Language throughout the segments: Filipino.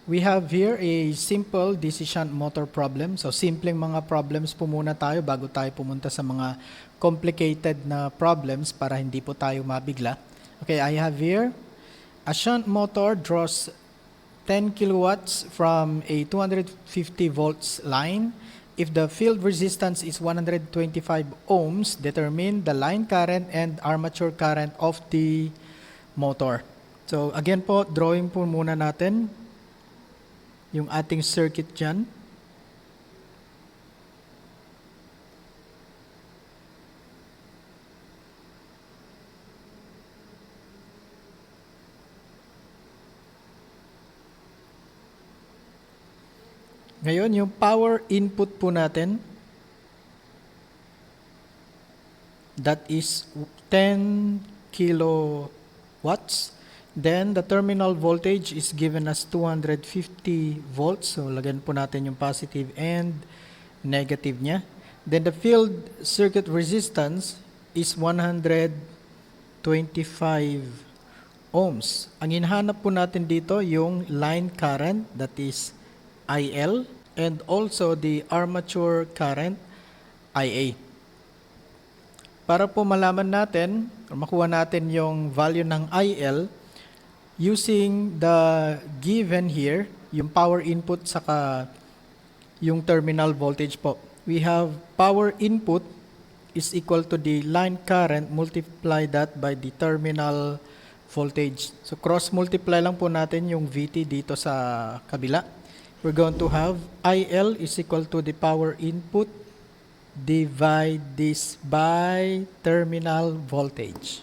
We have here a simple decision motor problem. So, simpleng mga problems po muna tayo bago tayo pumunta sa mga complicated na problems para hindi po tayo mabigla. Okay, I have here a shunt motor draws 10 kilowatts from a 250 volts line. If the field resistance is 125 ohms, determine the line current and armature current of the motor. So, again po, drawing po muna natin yung ating circuit dyan. Ngayon, yung power input po natin, that is 10 kilowatts. Then, the terminal voltage is given as 250 volts. So, lagyan po natin yung positive and negative niya. Then, the field circuit resistance is 125 ohms. Ang hinahanap po natin dito yung line current, that is IL, and also the armature current, IA. Para po malaman natin, o makuha natin yung value ng IL, using the given here, yung power input saka yung terminal voltage po. We have power input is equal to the line current, multiply that by the terminal voltage. So cross multiply lang po natin yung VT dito sa kabila. We're going to have IL is equal to the power input, divide this by terminal voltage.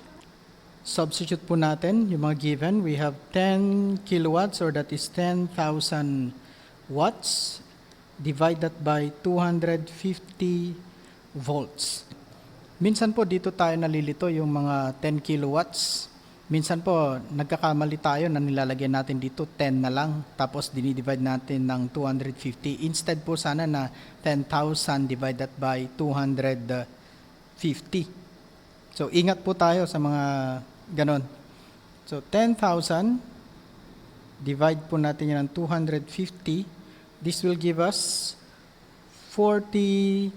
Substitute po natin yung mga given. We have 10 kilowatts or that is 10,000 watts. Divide that by 250 volts. Minsan po dito tayo nalilito yung mga 10 kilowatts. Minsan po nagkakamali tayo na nilalagyan natin dito 10 na lang. Tapos dinidivide natin ng 250. Instead po sana na 10,000 divided by 250. So ingat po tayo sa mga ganon. So, 10,000, divide po natin yan ng 250. This will give us 40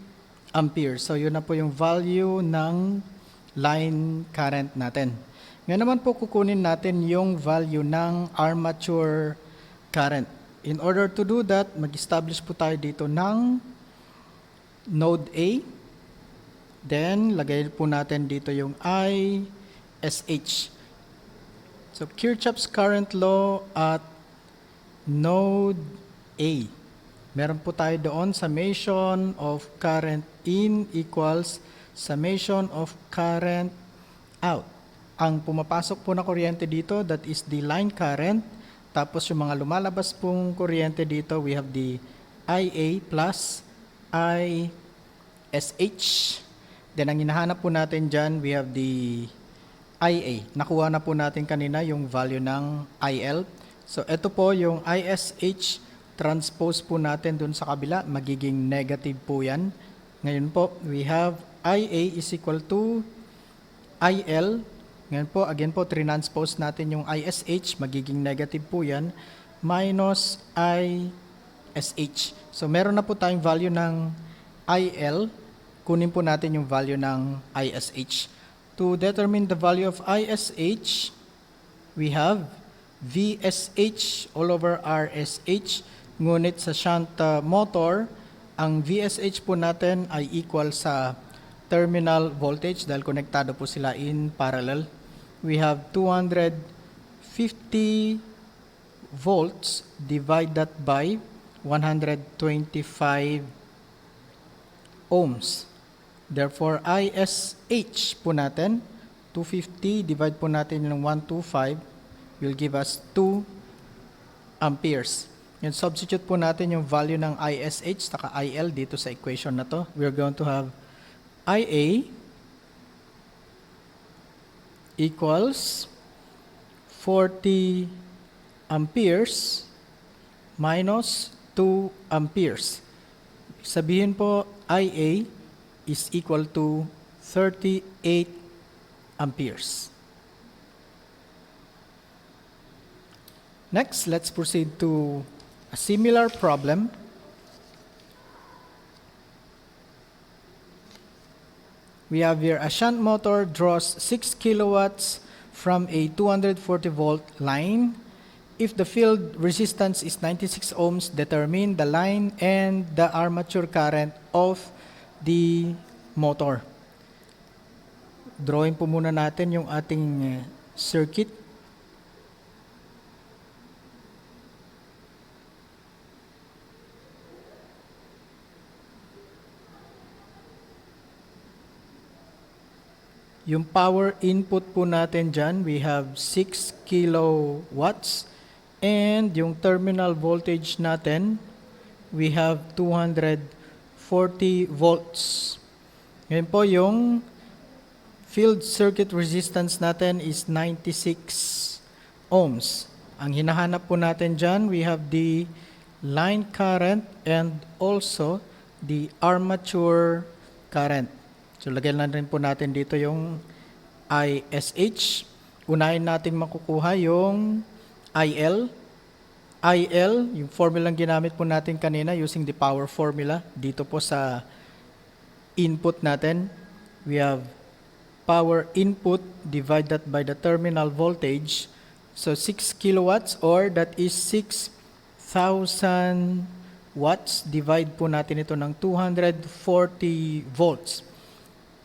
amperes. So, yun na po yung value ng line current natin. Ngayon naman po kukunin natin yung value ng armature current. In order to do that, mag-establish po tayo dito ng node A. Then, lagay po natin dito yung ISH. So, Kirchhoff's current law at node A. Meron po tayo doon, summation of current in equals summation of current out. Ang pumapasok po na kuryente dito, that is the line current. Tapos yung mga lumalabas pong kuryente dito, we have the IA plus ISH. Then, ang hinahanap po natin dyan, we have the IA. Nakuha na po natin kanina yung value ng IL. So, ito po yung ISH transpose po natin dun sa kabila. Magiging negative po yan. Ngayon po, we have IA is equal to IL. Ngayon po, again po, transpose natin yung ISH. Magiging negative po yan. Minus ISH. So, meron na po tayong value ng IL. Kunin po natin yung value ng ISH. To determine the value of ISH, we have VSH all over RSH. Ngunit sa shunt motor, ang VSH po natin ay equal sa terminal voltage dahil konektado po sila in parallel. We have 250 volts, divide that by 125 ohms. Therefore, ISH po natin, 250, divide po natin ng 125, will give us 2 amperes. Yan, substitute po natin yung value ng ISH saka IL dito sa equation na to. We're going to have IA equals 40 amperes minus 2 amperes. Sabihin po, IA is equal to 38 amperes. Next, let's proceed to a similar problem. We have here a shunt motor draws 6 kilowatts from a 240 volt line. If the field resistance is 96 ohms, determine the line and the armature current of the motor. Drawing po muna natin yung ating circuit. Yung power input po natin dyan, we have 6 kilowatts. And yung terminal voltage natin, we have 240 volts. Ngayon po yung field circuit resistance natin is 96 ohms. Ang hinahanap po natin dyan, we have the line current and also the armature current. So, lagyan na rin po natin dito yung ISH. Unahin natin makukuha yung IL. IL, yung formula ginamit po natin kanina using the power formula. Dito po sa input natin, we have power input divided by the terminal voltage. So, 6 kilowatts or that is 6,000 watts. Divide po natin ito ng 240 volts.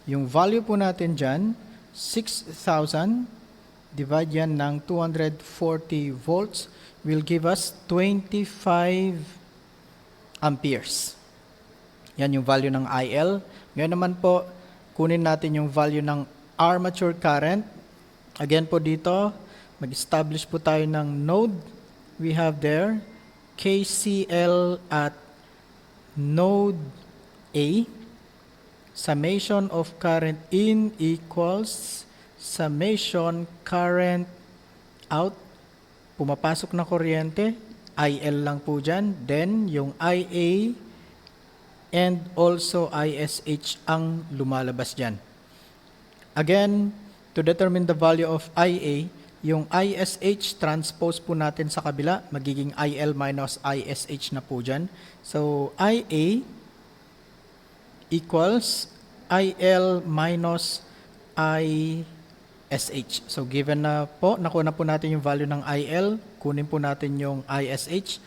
Yung value po natin dyan, 6,000, divide yan ng 240 volts, will give us 25 amperes. Yan yung value ng IL. Ngayon naman po, kunin natin yung value ng armature current. Again po dito, mag-establish po tayo ng node. We have there, KCL at node A. Summation of current in equals summation current out. Pumapasok na kuryente, IL lang po dyan. Then, yung IA and also ISH ang lumalabas dyan. Again, to determine the value of IA, yung ISH transpose po natin sa kabila, magiging IL minus ISH na po dyan. So, IA equals IL minus ISH. So, given na po, nakuha na po natin yung value ng IL, kunin po natin yung ISH.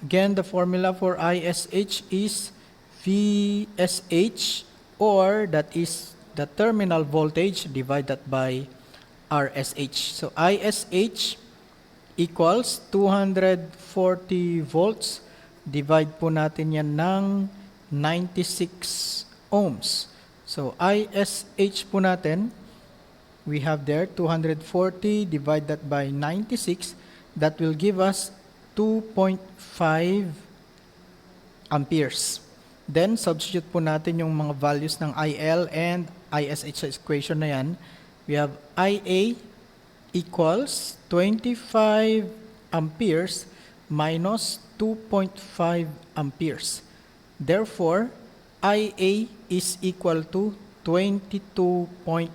Again, the formula for ISH is VSH, or that is the terminal voltage divided by RSH. So, ISH equals 240 volts. Divide po natin yan ng 96 ohms. So, ISH po natin, we have there 240 divided by 96. That will give us 2.5 amperes. Then, substitute po natin yung mga values ng IL and ISH sa equation na yan. We have IA equals 25 amperes minus 2.5 amperes. Therefore, IA is equal to 22.5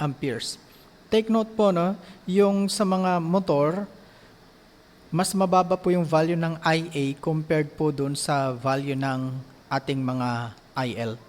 amperes. Take note po, no, yung sa mga motor, mas mababa po yung value ng IA compared po dun sa value ng ating mga IL.